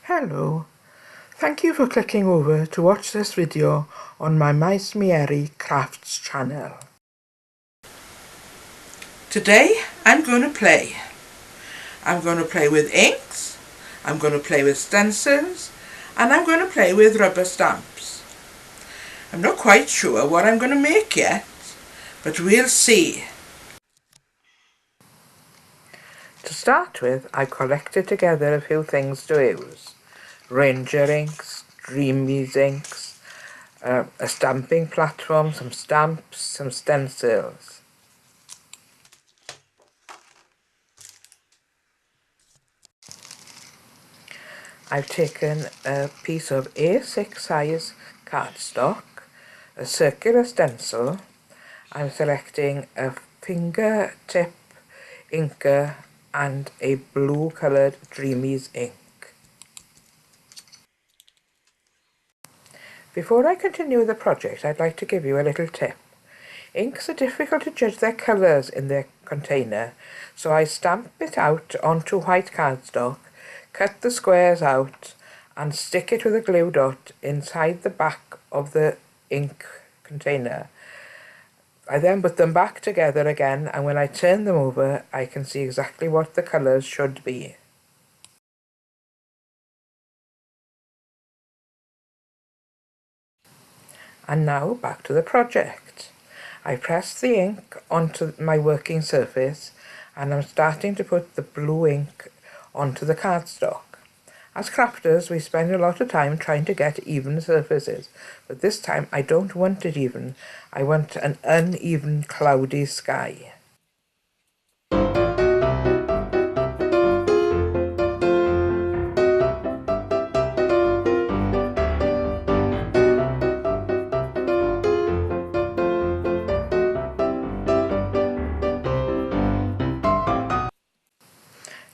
Hello, thank you for clicking over to watch this video on my Maes Mary Crafts channel. Today I'm going to play. I'm going to play with inks, I'm going to play with stencils, and I'm going to play with rubber stamps. I'm not quite sure what I'm going to make yet, but we'll see. To start with, I collected together a few things to use. Ranger inks, Dreamies inks, a stamping platform, some stamps, some stencils. I've taken a piece of A6 size cardstock, a circular stencil. I'm selecting a fingertip inker and a blue coloured Dreamies ink. Before I continue with the project, I'd like to give you a little tip. Inks are difficult to judge their colours in their container, so I stamp it out onto white cardstock, cut the squares out and stick it with a glue dot inside the back of the ink container. I then put them back together again, and when I turn them over I can see exactly what the colours should be. And now back to the project. I press the ink onto my working surface and I'm starting to put the blue ink onto the cardstock. As crafters, we spend a lot of time trying to get even surfaces, but this time I don't want it even. I want an uneven, cloudy sky.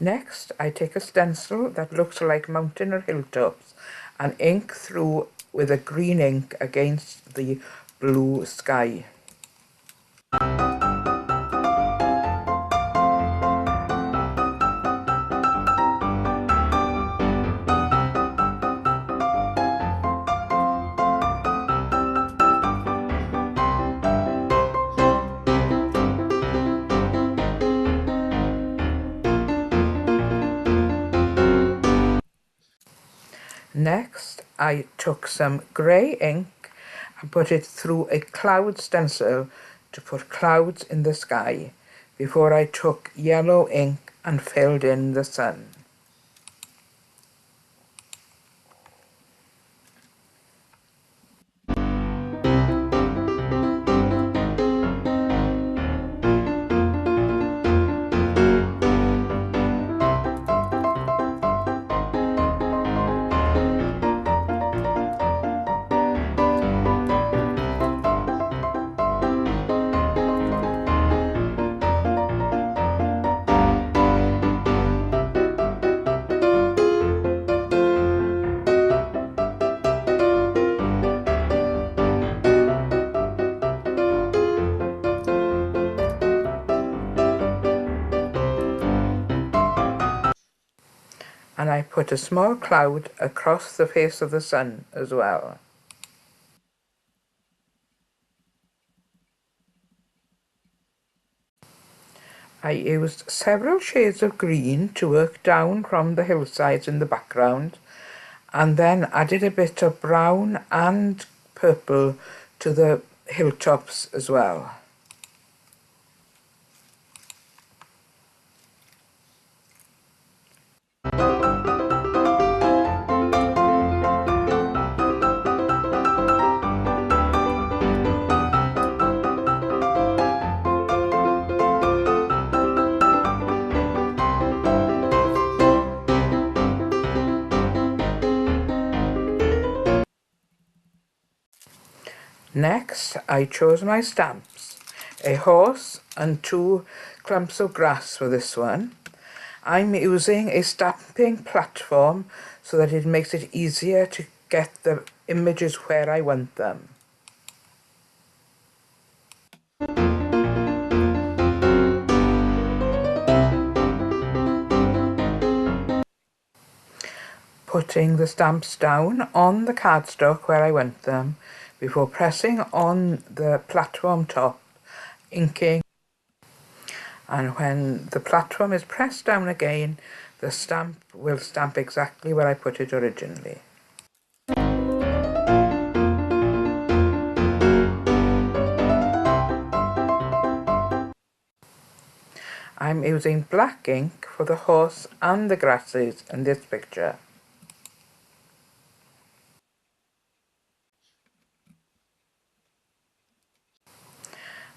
Next, I take a stencil that looks like mountain or hilltops and ink through with a green ink against the blue sky. Next, I took some grey ink and put it through a cloud stencil to put clouds in the sky before I took yellow ink and filled in the sun. And I put a small cloud across the face of the sun as well. I used several shades of green to work down from the hillsides in the background, and then added a bit of brown and purple to the hilltops as well. Next, I chose my stamps, a horse and 2 clumps of grass for this one. I'm using a stamping platform so that it makes it easier to get the images where I want them. putting the stamps down on the cardstock where I want them before pressing on the platform top, inking, and when the platform is pressed down again, the stamp will stamp exactly where I put it originally. I'm using black ink for the horse and the grasses in this picture.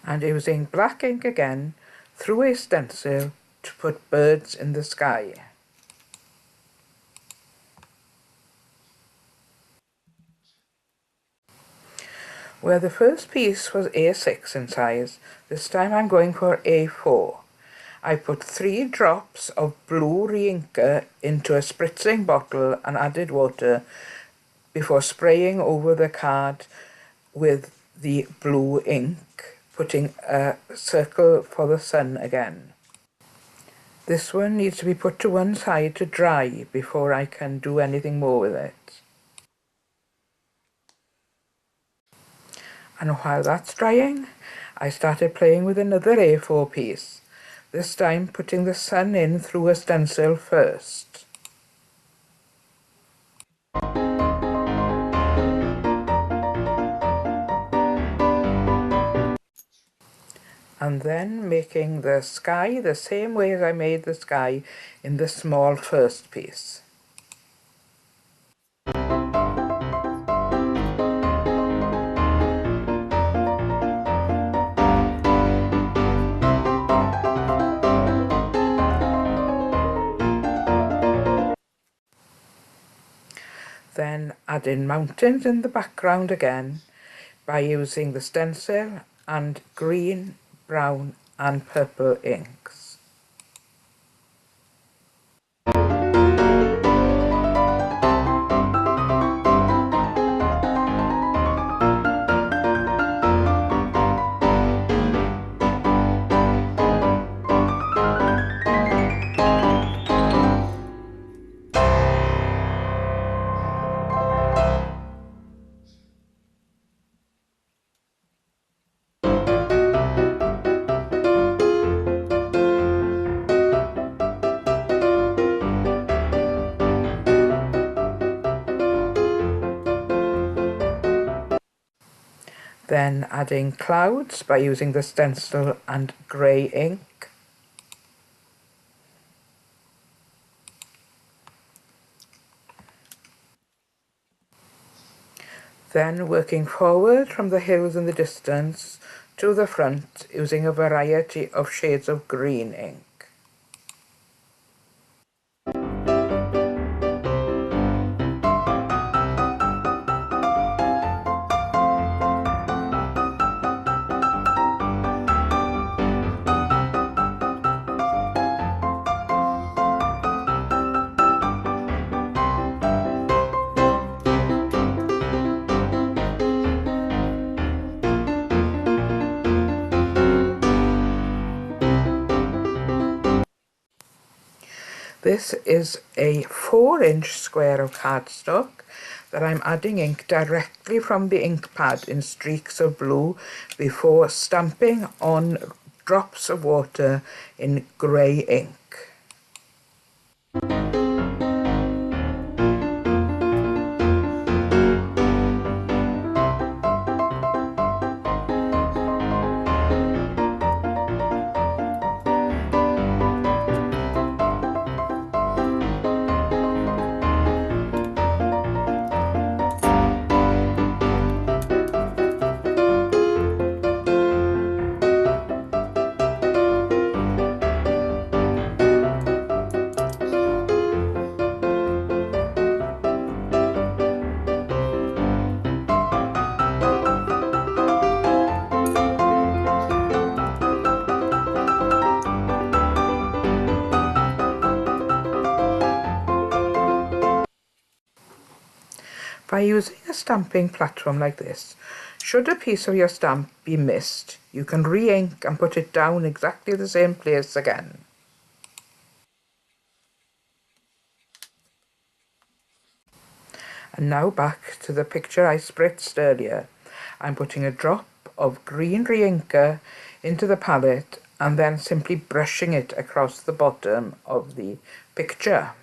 And using black ink again through a stencil to put birds in the sky. Where the first piece was A6 in size, this time I'm going for A4. I put 3 drops of blue re-inker into a spritzing bottle and added water before spraying over the card with the blue ink, putting a circle for the sun again. This one needs to be put to one side to dry before I can do anything more with it. And while that's drying, I started playing with another A4 piece, this time putting the sun in through a stencil first. And then making the sky the same way as I made the sky in the small first piece. Then add in mountains in the background again by using the stencil and green, brown and purple inks. Then adding clouds by using the stencil and grey ink. Then working forward from the hills in the distance to the front using a variety of shades of green ink. This is a 4-inch square of cardstock that I'm adding ink directly from the ink pad in streaks of blue before stamping on drops of water in grey ink. By using a stamping platform like this, should a piece of your stamp be missed, you can re-ink and put it down exactly the same place again. And now back to the picture I spritzed earlier. I'm putting a drop of green re-inker into the palette and then simply brushing it across the bottom of the picture.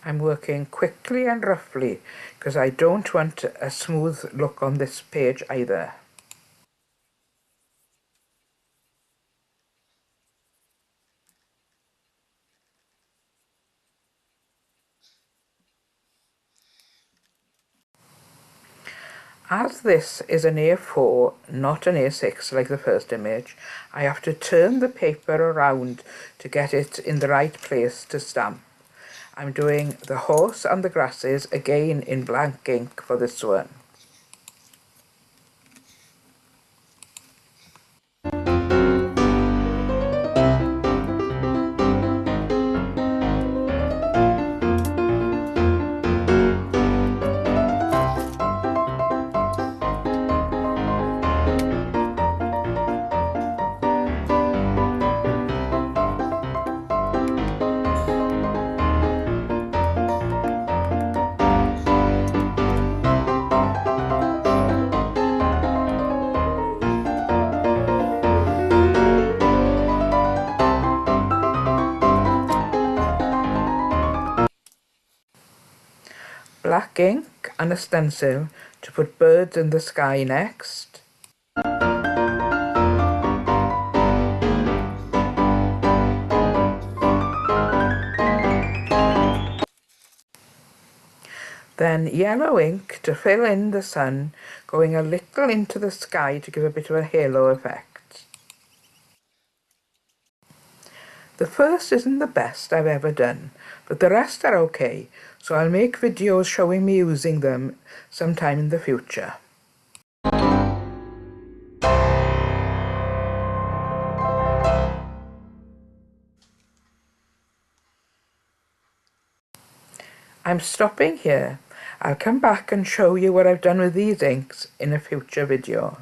I'm working quickly and roughly because I don't want a smooth look on this page either. As this is an A4, not an A6 like the first image, I have to turn the paper around to get it in the right place to stamp. I'm doing the horse and the grasses again in blank ink for this one. Black ink and a stencil to put birds in the sky next. Then yellow ink to fill in the sun, going a little into the sky to give a bit of a halo effect. The first isn't the best I've ever done, but the rest are okay, so I'll make videos showing me using them sometime in the future. I'm stopping here. I'll come back and show you what I've done with these inks in a future video.